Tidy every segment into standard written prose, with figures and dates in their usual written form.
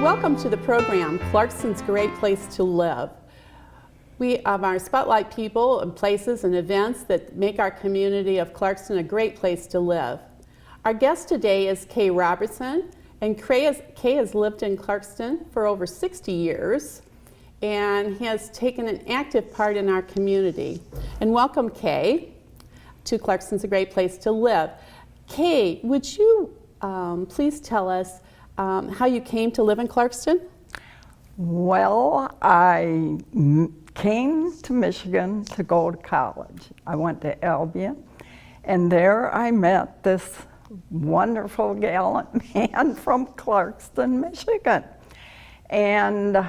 Welcome to the program, Clarkston's Great Place to Live. We are spotlight people and places and events that make our community of Clarkston a great place to live. Our guest today is Kay Robertson, and Kay has lived in Clarkston for over 60 years and has taken an active part in our community. And welcome, Kay, to Clarkston's a Great Place to Live. Kay, would you please tell us how you came to live in Clarkston? Well, I came to Michigan to go to college. I went to Albion, and there I met this wonderful gallant man from Clarkston, Michigan. And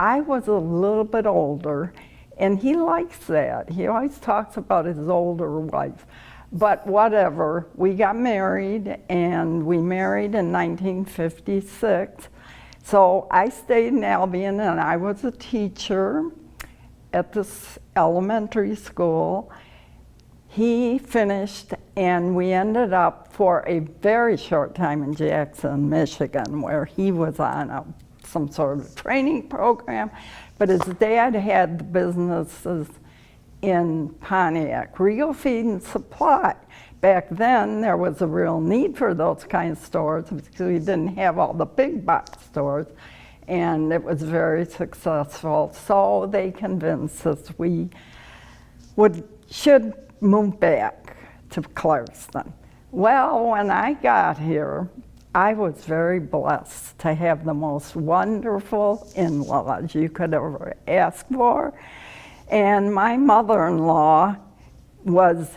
I was a little bit older, and he likes that. He always talks about his older wife. But whatever, we got married, and we married in 1956. So I stayed in Albion, and I was a teacher at this elementary school. He finished, and we ended up for a very short time in Jackson, Michigan, where he was on some sort of training program. But his dad had the businesses in Pontiac, Regal Feed and Supply. Back then, there was a real need for those kinds of stores because we didn't have all the big box stores, and it was very successful. So they convinced us we should move back to Clarkston. Well, when I got here, I was very blessed to have the most wonderful in-laws you could ever ask for. And my mother-in-law was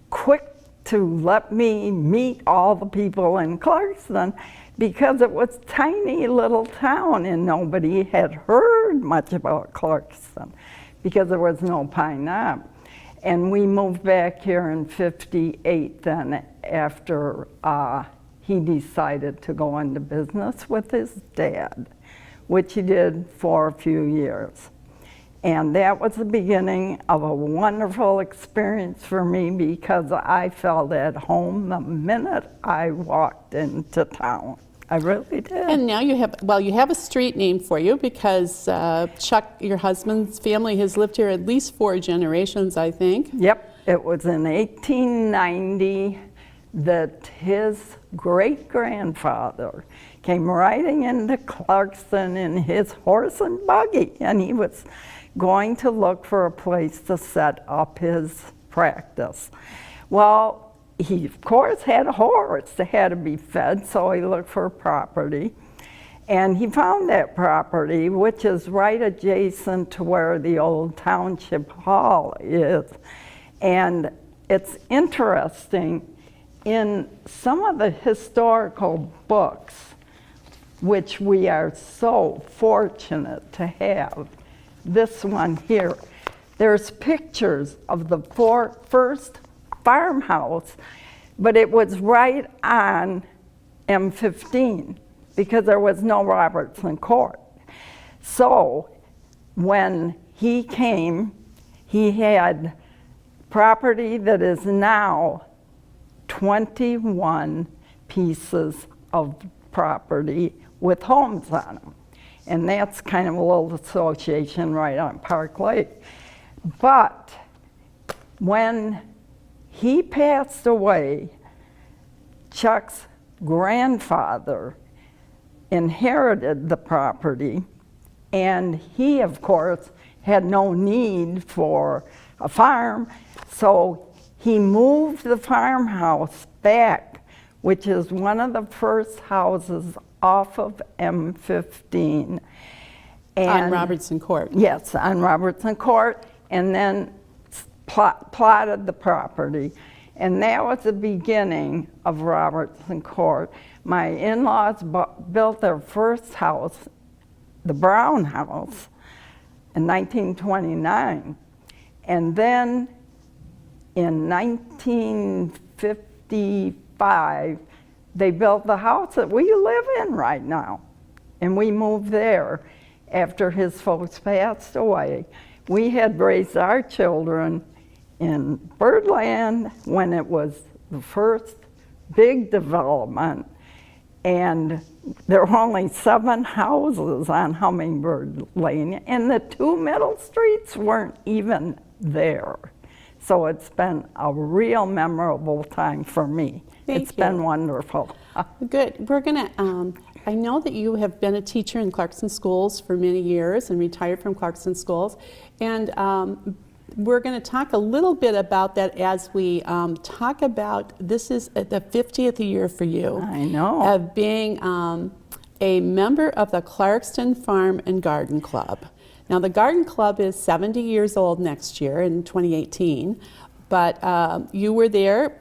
quick to let me meet all the people in Clarkston because it was a tiny little town and nobody had heard much about Clarkston because there was no Pine Knob. And we moved back here in '58 then after he decided to go into business with his dad, which he did for a few years. And that was the beginning of a wonderful experience for me because I felt at home the minute I walked into town. I really did. And now you have a street named for you because Chuck, your husband's family, has lived here at least 4 generations, I think. Yep, it was in 1890 that his great-grandfather came riding into Clarkston in his horse and buggy, and he was going to look for a place to set up his practice. Well, he of course had a horse that had to be fed, so he looked for property. And he found that property, which is right adjacent to where the old township hall is. And it's interesting, in some of the historical books, which we are so fortunate to have, this one here, there's pictures of the first farmhouse, but it was right on M15 because there was no Robertson Court. So when he came, he had property that is now 21 pieces of property with homes on them. And that's kind of a little association right on Park Lake. But when he passed away, Chuck's grandfather inherited the property, and he, of course, had no need for a farm, so he moved the farmhouse back, which is one of the first houses off of M15. And on Robertson Court. Yes, on Robertson Court, and then plotted the property. And that was the beginning of Robertson Court. My in-laws built their first house, the Brown House, in 1929. And then in 1955, they built the house that we live in right now. And we moved there after his folks passed away. We had raised our children in Birdland when it was the first big development. And there were only 7 houses on Hummingbird Lane, and the 2 middle streets weren't even there. So it's been a real memorable time for me. It's been wonderful. Good. We're gonna, I know that you have been a teacher in Clarkson Schools for many years and retired from Clarkson Schools. And we're gonna talk a little bit about that as we talk about, this is the 50th year for you. I know. Of being a member of the Clarkston Farm and Garden Club. Now the Garden Club is 70 years old next year in 2018. But you were there,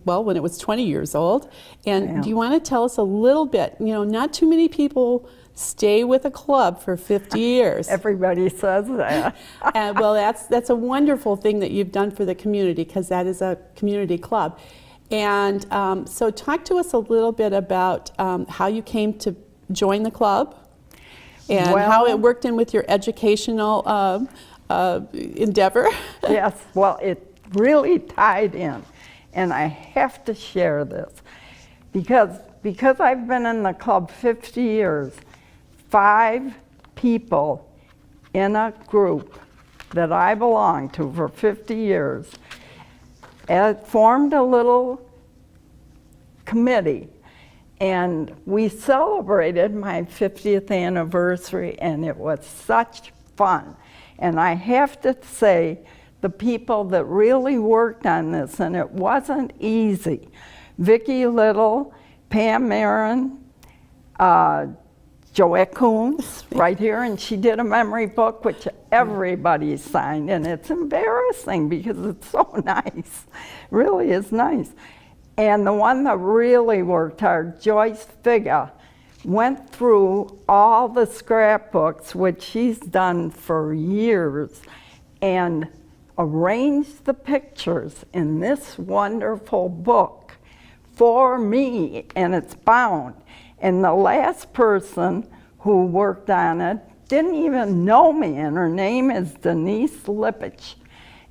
well, when it was 20 years old. And do you want to tell us a little bit? You know, not too many people stay with a club for 50 years. Everybody says that. Well, that's a wonderful thing that you've done for the community, because that is a community club. And so talk to us a little bit about how you came to join the club and how it worked in with your educational endeavor. Yes, well, it really tied in, and I have to share this because I've been in the club 50 years. 5 people in a group that I belonged to for 50 years formed a little committee, and we celebrated my 50th anniversary, and it was such fun. And I have to say, the people that really worked on this, and it wasn't easy, Vicki Little, Pam Marin, Joette Coons, right here, and she did a memory book which everybody signed, and it's embarrassing because it's so nice, really is nice. And the one that really worked hard, Joyce Figa, went through all the scrapbooks, which she's done for years, and arranged the pictures in this wonderful book for me, and it's bound. And the last person who worked on it didn't even know me, and her name is Denise Lipich.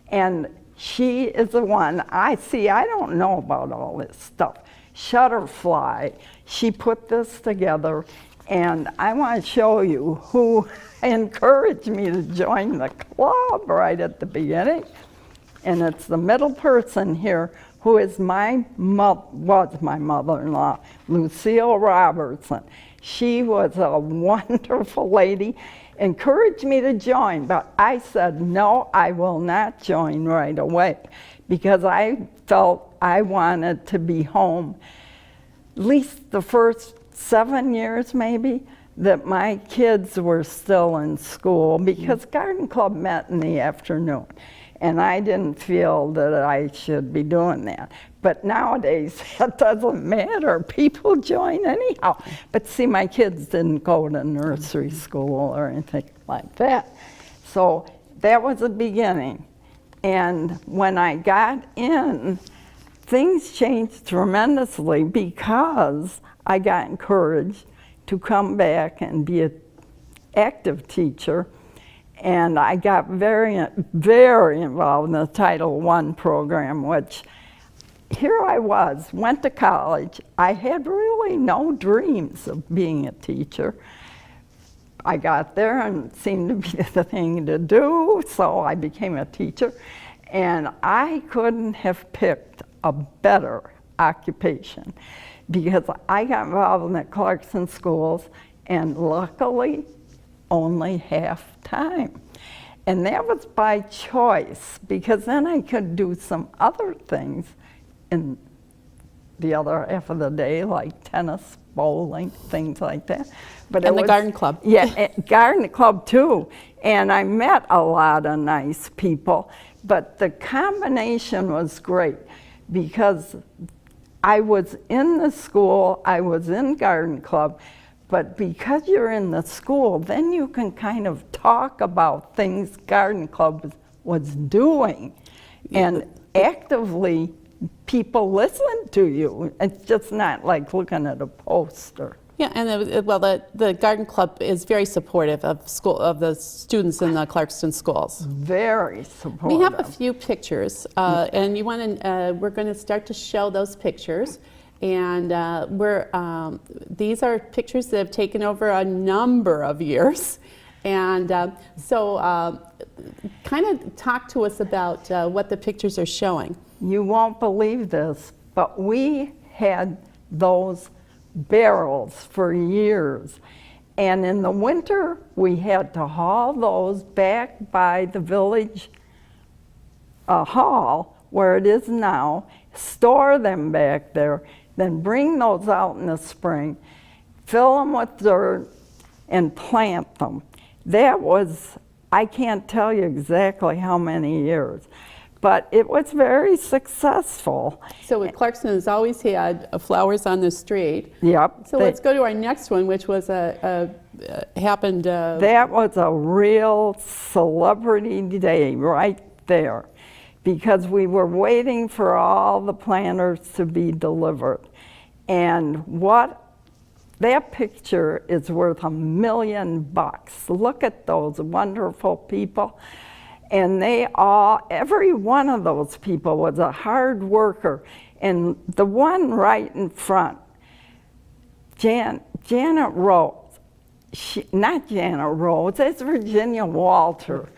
And she is the one, I don't know about all this stuff. Shutterfly, she put this together, and I want to show you who encouraged me to join the club right at the beginning. And it's the middle person here, who is was my mother-in-law, Lucille Robertson. She was a wonderful lady, encouraged me to join, but I said, no, I will not join right away, because I felt I wanted to be home at least the first 7 years maybe that my kids were still in school, because Garden Club met in the afternoon. And I didn't feel that I should be doing that. But nowadays, it doesn't matter. People join anyhow. But see, my kids didn't go to nursery school or anything like that. So that was the beginning. And when I got in, things changed tremendously, because I got encouraged to come back and be an active teacher. And I got very, very involved in the Title I program, which here I was, went to college. I had really no dreams of being a teacher. I got there and it seemed to be the thing to do, so I became a teacher. And I couldn't have picked a better occupation, because I got involved in the Clarkson Schools, and luckily, only half-time. And that was by choice, because then I could do some other things in the other half of the day, like tennis, bowling, things like that. But and the garden club. Yeah, garden club too. And I met a lot of nice people, but the combination was great, because I was in the school, I was in garden club, but because you're in the school, then you can kind of talk about things Garden Club was doing. And actively, people listen to you. It's just not like looking at a poster. Yeah, and well, the Garden Club is very supportive of the students in the Clarkston schools. Very supportive. We have a few pictures, and we're going to start to show those pictures. And these are pictures that have taken over a number of years. And kind of talk to us about what the pictures are showing. You won't believe this, but we had those barrels for years. And in the winter, we had to haul those back by the village hall, where it is now, store them back there, then bring those out in the spring, fill them with dirt, and plant them. That was, I can't tell you exactly how many years, but it was very successful. So Clarkston has always had flowers on the street. Yep. So let's go to our next one, which was happened. That was a real celebrity day right there, because we were waiting for all the planters to be delivered. And that picture is worth $1 million. Look at those wonderful people. And every one of those people was a hard worker. And the one right in front, Janet Rose, not Janet Rose, it's Virginia Walter.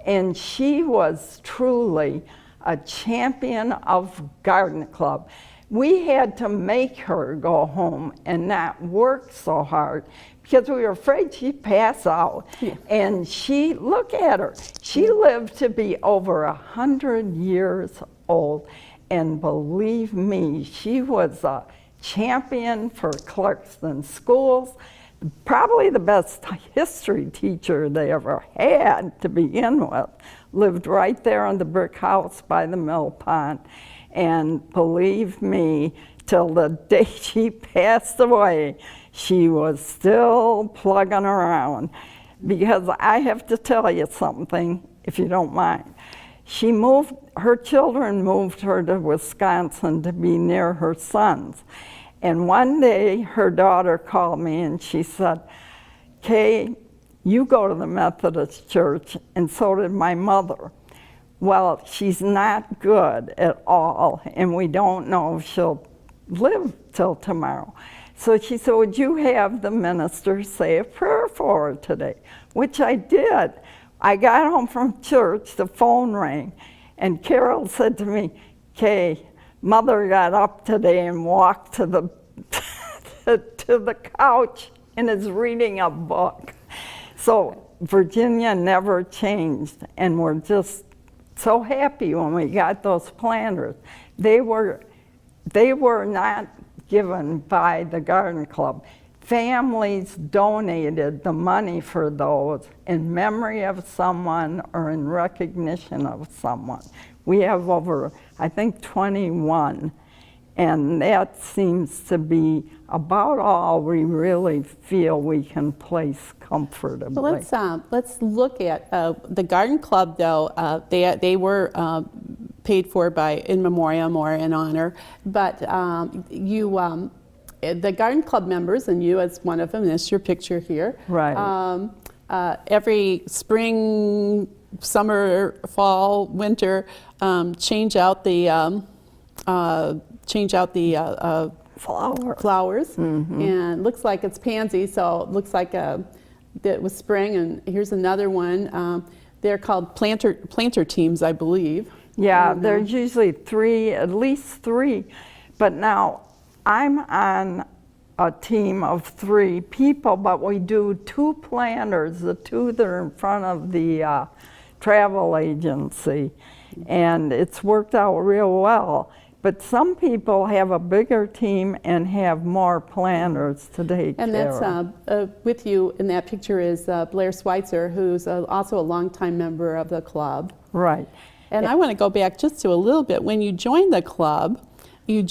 And she was truly a champion of Garden Club. We had to make her go home and not work so hard because we were afraid she'd pass out. Yeah. And look at her. She lived to be over 100 years old. And believe me, she was a champion for Clarkston schools. Probably the best history teacher they ever had to begin with. Lived right there in the brick house by the mill pond. And believe me, till the day she passed away, she was still plugging around. Because I have to tell you something, if you don't mind. Her children moved her to Wisconsin to be near her sons. And one day, her daughter called me and she said, Kay, you go to the Methodist church, and so did my mother. Well, she's not good at all, and we don't know if she'll live till tomorrow. So she said, would you have the minister say a prayer for her today? Which I did. I got home from church, the phone rang, and Carol said to me, Kay, Mother got up today and walked to the to the couch and is reading a book. So Virginia never changed, and we're just so happy when we got those planters. They were not given by the Garden Club. Families donated the money for those in memory of someone or in recognition of someone. We have over, I think, 21, and that seems to be about all we really feel we can place comfortably. So let's look at the Garden Club, though. They were paid for by in memoriam or in honor, but the Garden Club members, and you as one of them, and that's your picture here. Right. Every spring, summer, fall, winter, change out the flowers, Mm-hmm. and looks like it's pansy, so it looks like it was spring. And here's another one. They're called planter teams, I believe. Yeah, there's usually at least three, but now I'm on a team of 3 people, but we do 2 planters, the 2 that are in front of the travel agency, and it's worked out real well. But some people have a bigger team and have more planters to take and care that's of. With you in that picture is Blair Schweitzer, who's also a longtime member of the club. Right. And I want to go back just to a little bit. When you joined the club in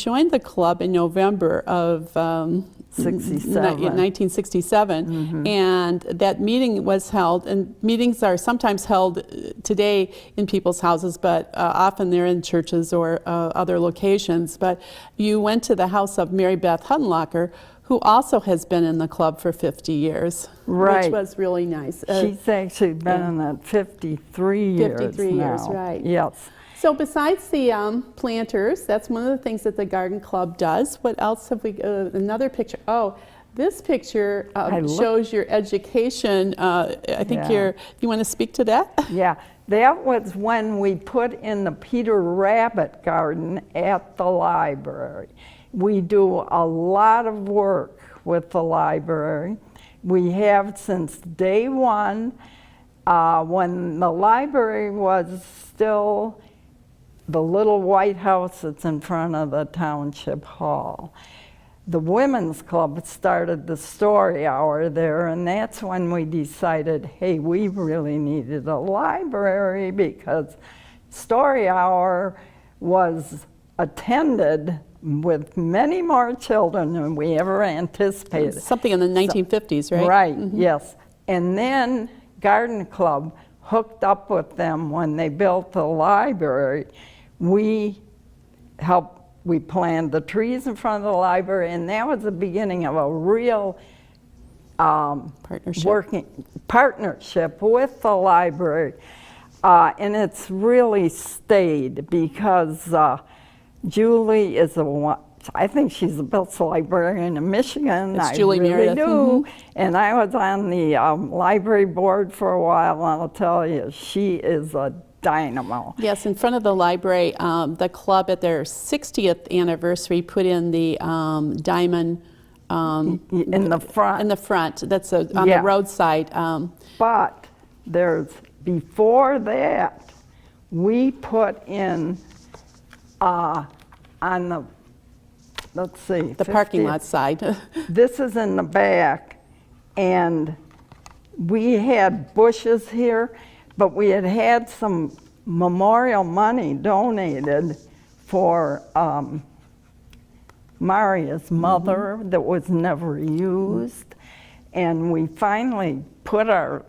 November of 1967, Mm-hmm. and that meeting was held, and meetings are sometimes held today in people's houses, but often they're in churches or other locations. But you went to the house of Mary Beth Huttenlocker, who also has been in the club for 50 years, right. which was really nice. She's actually been in that 53 years 53 now. years, right. Yes. So besides the planters, that's one of the things that the garden club does. What else have we? Another picture. Oh, this picture shows your education. I think Yeah. you want to speak to that? Yeah, that was when we put in the Peter Rabbit garden at the library. We do a lot of work with the library. We have since day one, when the library was still the little white house that's in front of the township hall. The Women's Club started the story hour there, and that's when we decided, hey, we really needed a library because story hour was attended with many more children than we ever anticipated. Something in the 1950s, right? Right, yes. And then Garden Club hooked up with them when they built the library. We planted the trees in front of the library, and that was the beginning of a real partnership with the library. And it's really stayed because Julie is I think she's the best librarian in Michigan. It's Julie Meredith. Do. And I was on the library board for a while, and I'll tell you, she is a dynamo. Yes, in front of the library, the club at their 60th anniversary put in the diamond in the front. In the front, that's on the roadside. But before that, we put in on the, let's see. The parking lot side. This is in the back, and we had bushes here, but we had some memorial money donated for Maria's mother that was never used. And we finally put our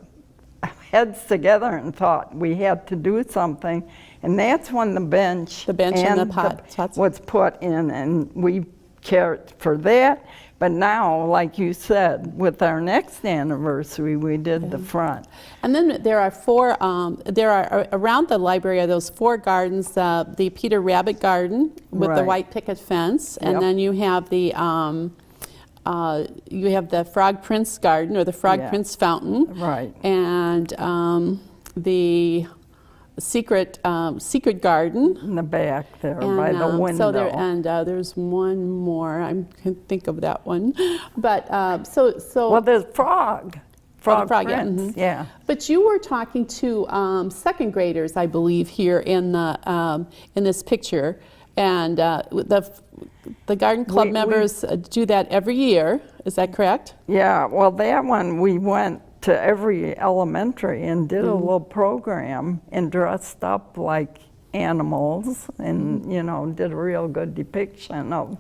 heads together and thought we had to do something. And that's when the bench and the pots was put in, and we cared for that. But now, like you said, with our next anniversary, we did the front. And then there are around the library are those 4 gardens, the Peter Rabbit Garden with the white picket fence, and then you have the Frog Prince Garden, or the Frog Prince Fountain. Right. And the secret garden In the back there by the window. There's one more. I can't think of that one, but well, there's Frog Prince, yeah. But you were talking to second graders, I believe, here in this picture, and the garden club members do that every year. Is that correct? Yeah. Well, that one we went to every elementary and did a little program and dressed up like animals and, did a real good depiction of,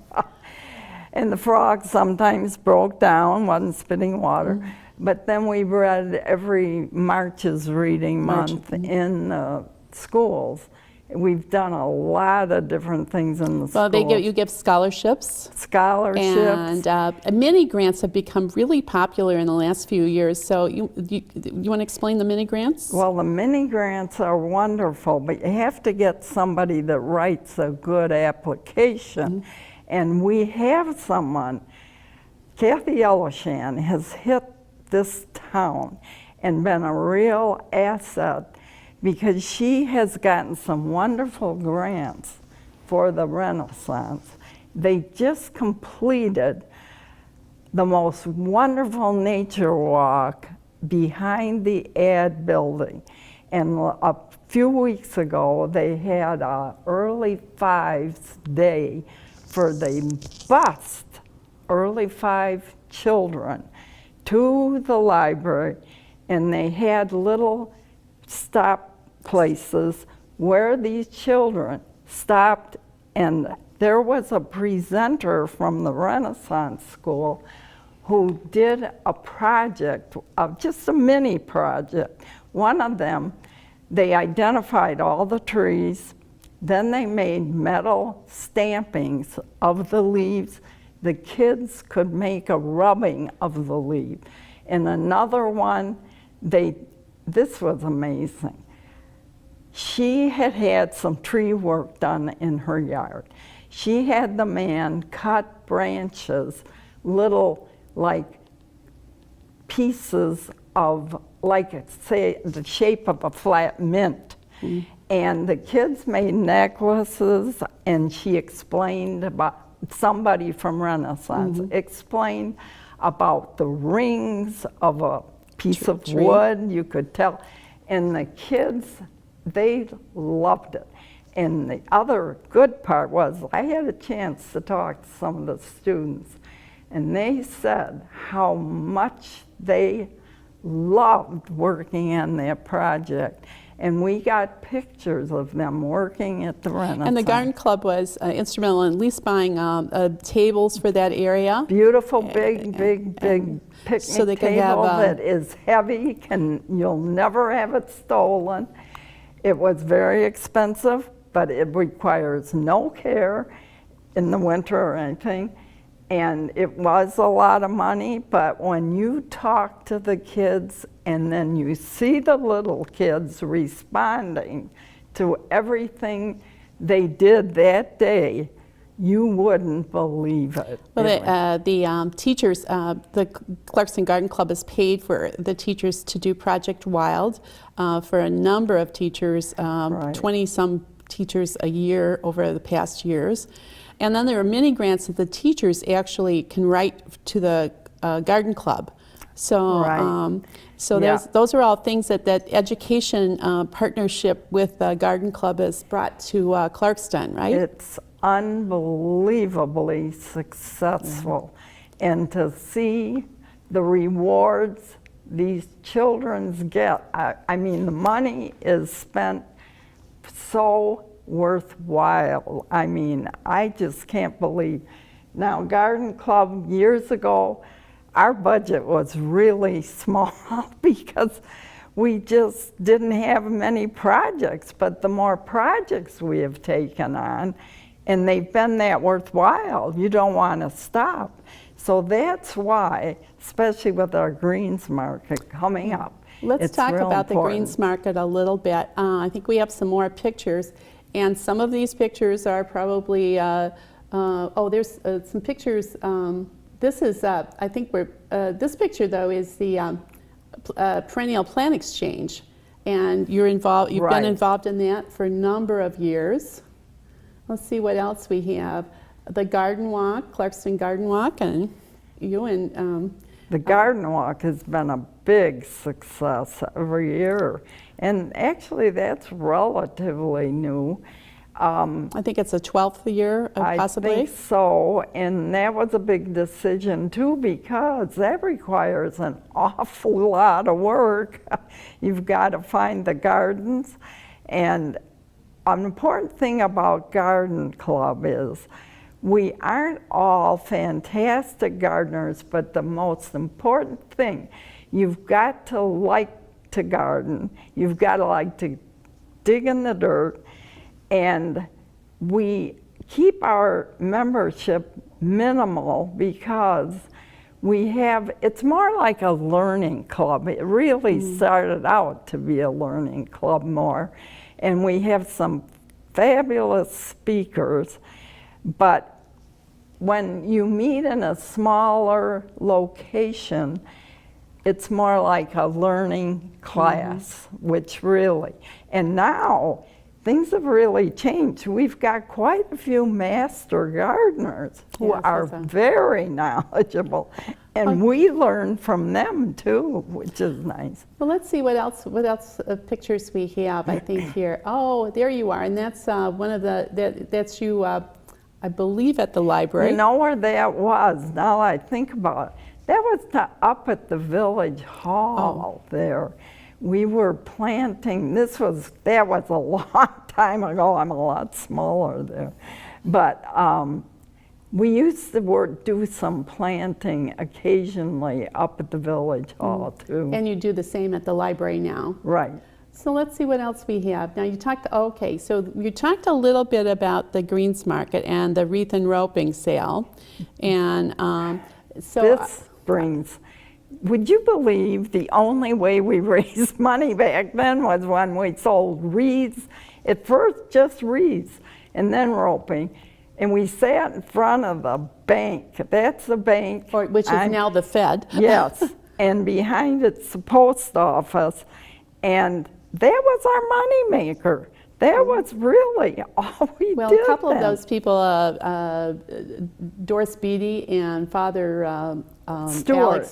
and the frog sometimes broke down, wasn't spitting water. But then we read every March's Reading Month in the schools. We've done a lot of different things in the schools. Well, you give scholarships. And mini grants have become really popular in the last few years. So you want to explain the mini grants? Well, the mini grants are wonderful, but you have to get somebody that writes a good application. And we have someone, Kathy Yellowshan, has hit this town and been a real asset, because she has gotten some wonderful grants for the Renaissance. They just completed the most wonderful nature walk behind the ad building. And a few weeks ago, they had an early fives day for the bust early 5 children to the library, and they had little stop places where these children stopped, and there was a presenter from the Renaissance School who did a project, just a mini project. One of them, they identified all the trees, then they made metal stampings of the leaves. The kids could make a rubbing of the leaf. And another one, this was amazing. she had had some tree work done in her yard. She had the man cut branches, little like pieces of, like say, the shape of a flat mint. And the kids made necklaces, and she explained about, somebody from Renaissance explained about the rings of a piece of wood, you could tell. And the kids, they loved it. And the other good part was I had a chance to talk to some of the students, and they said how much they loved working on their project. And we got pictures of them working at the Renaissance. And the Garden Club was instrumental in at least buying tables for that area. Beautiful, big picnic so they could table have, that is heavy, you'll never have it stolen. It was very expensive, but it requires no care in the winter or anything. And it was a lot of money, but when you talk to the kids and then you see the little kids responding to everything they did that day, you wouldn't believe it. Well, the teachers, the Clarkston Garden Club has paid for the teachers to do Project Wild for a number of teachers, 20-some teachers a year over the past years. And then there are many grants that the teachers actually can write to the Garden Club. So, those are all things that education partnership with the Garden Club has brought to Clarkston, right? It's unbelievably successful. And to see the rewards these children get, I mean, the money is spent so worthwhile. I mean, I just can't believe. Now, Garden Club, years ago, our budget was really small because we just didn't have many projects, but the more projects we have taken on, and they've been that worthwhile, you don't want to stop. So that's why, especially with our Greens Market coming up, let's talk about the Greens Market a little bit. I think we have some more pictures. And some of these pictures are probably, there's some pictures. This is, I think this picture though is the perennial plant exchange. And you're involved, you've been involved in that for a number of years. Let's see what else we have. The Garden Walk, Clarkston Garden Walk, and you and... the Garden Walk has been a big success every year. And actually, that's relatively new. I think it's the 12th year, possibly. I think so, and that was a big decision too, because that requires an awful lot of work. You've got to find the gardens, and an important thing about Garden Club is we aren't all fantastic gardeners, but the most important thing, you've got to like to garden, you've got to like to dig in the dirt, and we keep our membership minimal because it's more like a learning club. It really started out to be a learning club more, and we have some fabulous speakers, but when you meet in a smaller location, it's more like a learning class, which really, and now things have really changed. We've got quite a few master gardeners who are very knowledgeable, and we learn from them too, which is nice. Well, let's see what else pictures we have, I think, here. Oh, there you are, and that's one of that's you, I believe, at the library. You know where that was, now I think about it. That was up at the Village Hall there. We were planting, that was a long time ago. I'm a lot smaller there. But we used to do some planting occasionally up at the Village Hall too. And you do the same at the library now. Right. So let's see what else we have. Now you talked, so you talked a little bit about the Greens Market and the wreath and roping sale. And this brings would you believe the only way we raised money back then was when we sold wreaths? At first, just wreaths, and then roping. And we sat in front of the bank. That's the bank. Which is now the Fed. Yes, and behind it's the post office. And that was our moneymaker. That was really all we Well, did a couple then. of those people, Doris Beatty and Father Alex Stewart,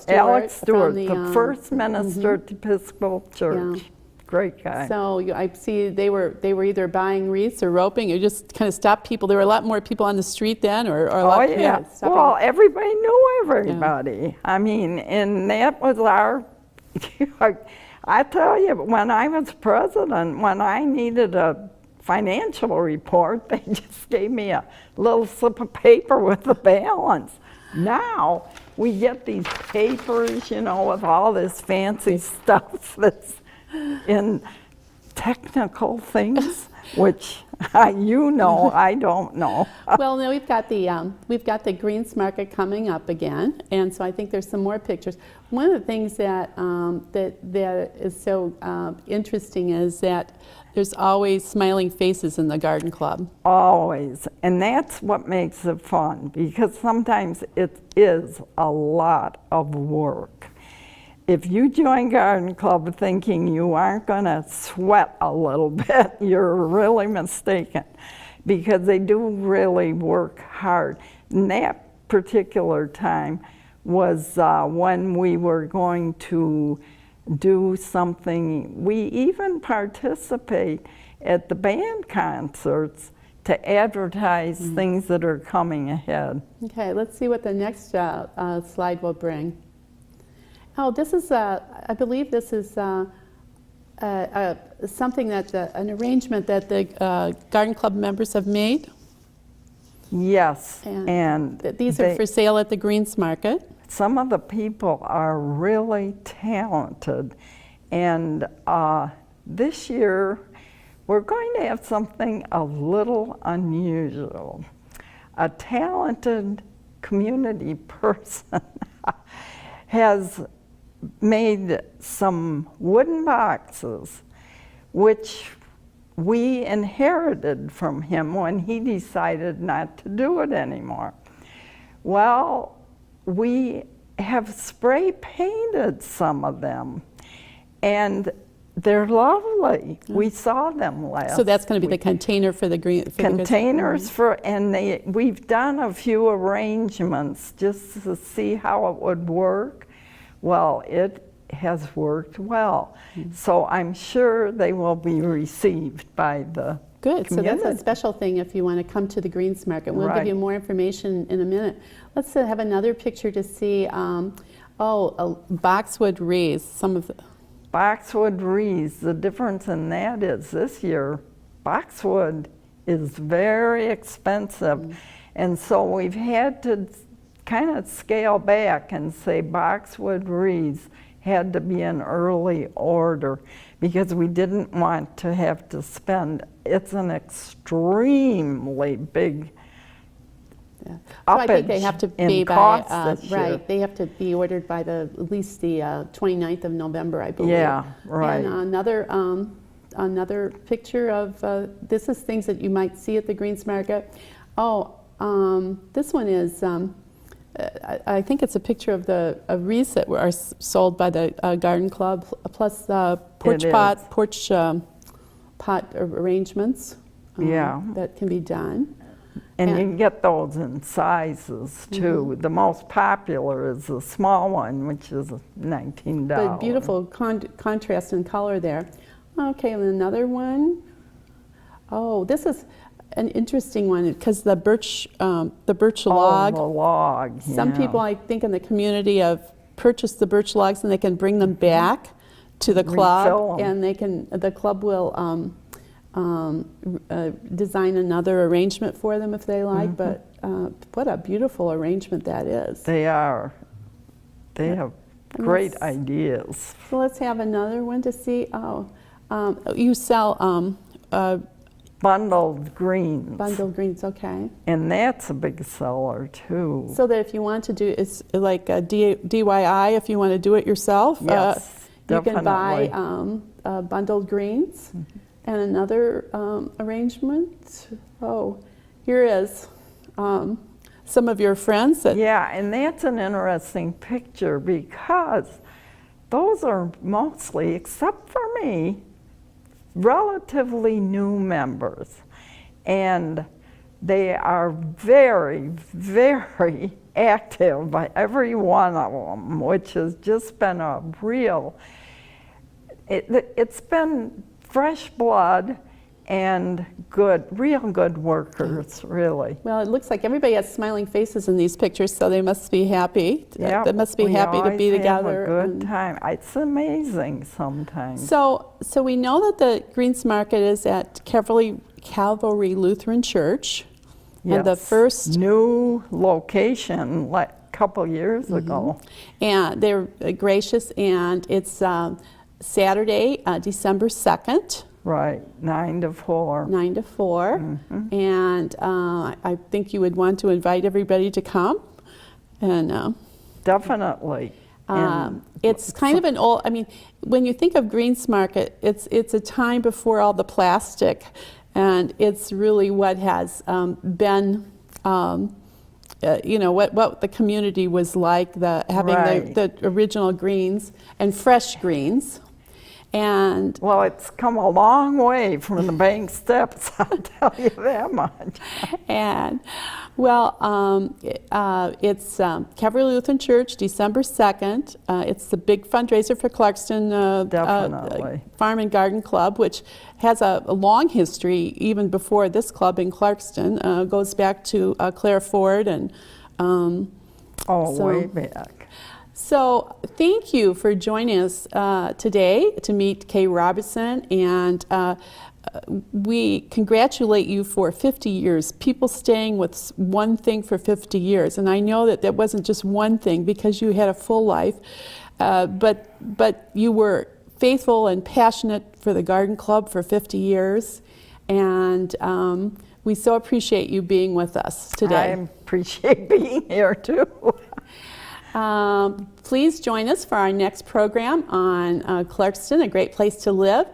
from the first minister at the Episcopal Church. Yeah. Great guy. So I see they were either buying wreaths or roping. It just kind of stopped people. There were a lot more people on the street then, or a lot. Yeah. Stopping. Well, everybody knew everybody. I mean, and that was our. I tell you, when I was president, when I needed a financial report, they just gave me a little slip of paper with the balance. Now we get these papers, you know, with all this fancy stuff that's in technical things, which you know, I don't know. Well, now we've got the Greens Market coming up again, and so I think there's some more pictures. One of the things that that is so interesting is that there's always smiling faces in the garden club. Always, and that's what makes it fun, because sometimes it is a lot of work. If you join Garden Club thinking you aren't going to sweat a little bit, you're really mistaken, because they do really work hard. And that particular time was when we were going to do something. We even participate at the band concerts to advertise things that are coming ahead. Okay, let's see what the next slide will bring. Oh, this is, I believe this is something that, an arrangement that the Garden Club members have made. Yes, And these are for sale at the Greens Market. Some of the people are really talented, and this year we're going to have something a little unusual. A talented community person has made some wooden boxes, which we inherited from him when he decided not to do it anymore. Well, we have spray painted some of them, and they're lovely. We saw them last. So that's going to be the container for the green. Containers for, and we've done a few arrangements just to see how it would work. Well, it has worked well. So I'm sure they will be received by the Good, community. so that's a special thing if you want to come to the Greens Market. We'll give you more information in a minute. Let's have another picture to see, a boxwood wreaths, some of the... Boxwood wreaths, the difference in that is this year, boxwood is very expensive. And so we've had to kind of scale back and say boxwood wreaths had to be in early order because we didn't want to have to spend, it's an extremely big So I think they have to be by, year. they have to be ordered by at least the 29th of November, I believe. Yeah, right. And another picture of, this is things that you might see at the Greens Market. This one is, I think it's a picture of the wreaths that are sold by the Garden Club, plus porch pot arrangements that can be done. And you can get those in sizes too. The most popular is the small one, which is $19. But beautiful contrast in color there. Okay, and another one. Oh, this is an interesting one because the birch log. The log. Some people, I think, in the community have purchased the birch logs and they can bring them back to the club, and the club will design another arrangement for them if they like. But what a beautiful arrangement that is. They are. They have great ideas. So let's have another one to see. You sell bundled greens. Bundled greens, okay. And that's a big seller too. So that if you want to do, it's like a DIY, if you want to do it yourself. Yes, you can buy definitely. bundled greens. And another arrangement, oh, here is some of your friends. Yeah, and that's an interesting picture because those are mostly, except for me, relatively new members. And they are very, very active, by every one of them, which has just been a real, it's been fresh blood and real good workers, really. Well, it looks like everybody has smiling faces in these pictures, so they must be happy. Yeah, They must be happy to be together. Have a good time. It's amazing sometimes. So we know that the Greens Market is at Calvary Lutheran Church. Yes. And the first new location like a couple years ago. And they're gracious, and it's Saturday, December 2nd. Right, 9 to 4. 9 to 4. And I think you would want to invite everybody to come. And definitely. it's kind of an old, I mean, when you think of Greens Market, it's a time before all the plastic, and it's really what has been, you know, what the community was like, having Right. the original greens and fresh greens. And Well, it's come a long way from the bank steps, I'll tell you that much. And, well, it's Calvary Lutheran Church, December 2nd. It's the big fundraiser for Clarkston Definitely. Farm and Garden Club, which has a long history even before this club in Clarkston. Goes back to Claire Ford and Way back. So thank you for joining us today to meet Kay Robertson, and we congratulate you for 50 years, people staying with one thing for 50 years. And I know that wasn't just one thing because you had a full life, but you were faithful and passionate for the Garden Club for 50 years. And we so appreciate you being with us today. I appreciate being here too. Please join us for our next program on Clarkston, a great place to live.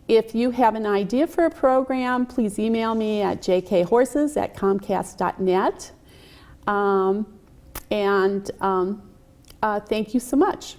If you have an idea for a program, please email me at jkhorses@comcast.net. Thank you so much.